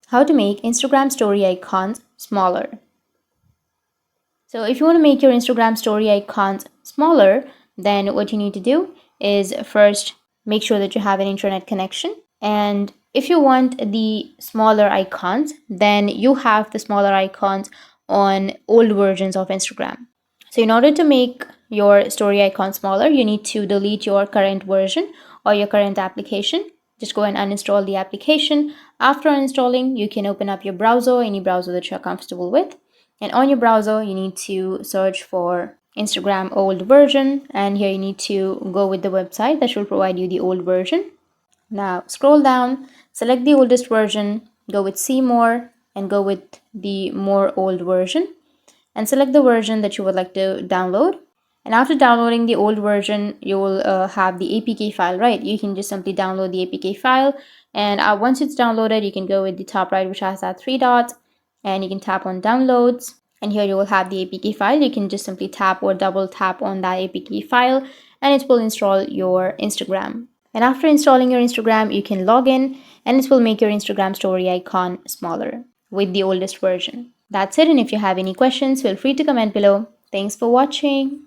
how to make Instagram story icons smaller. So if you want to make your Instagram story icons smaller, then what you need to do is first make sure that you have an internet connection. And if you want the smaller icons, then you have the smaller icons on old versions of Instagram. So in order to make your story icon smaller, you need to delete your current version or your current application. Just go and uninstall the application. After uninstalling, you can open up your browser, any browser that you're comfortable with. And on your browser, you need to search for Instagram old version. And here you need to go with the website that will provide you the old version. Now scroll down, select the oldest version, go with see more, and go with the more old version. And select the version that you would like to download. And after downloading the old version, you will have the APK file, right? You can just simply download the APK file. And once it's downloaded, you can go with the top right, which has that three dots, and you can tap on downloads. And here you will have the APK file. You can just simply tap or double tap on that APK file, and it will install your Instagram. And after installing your Instagram, you can log in, and it will make your Instagram story icon smaller with the oldest version. That's it, and if you have any questions, feel free to comment below. Thanks for watching.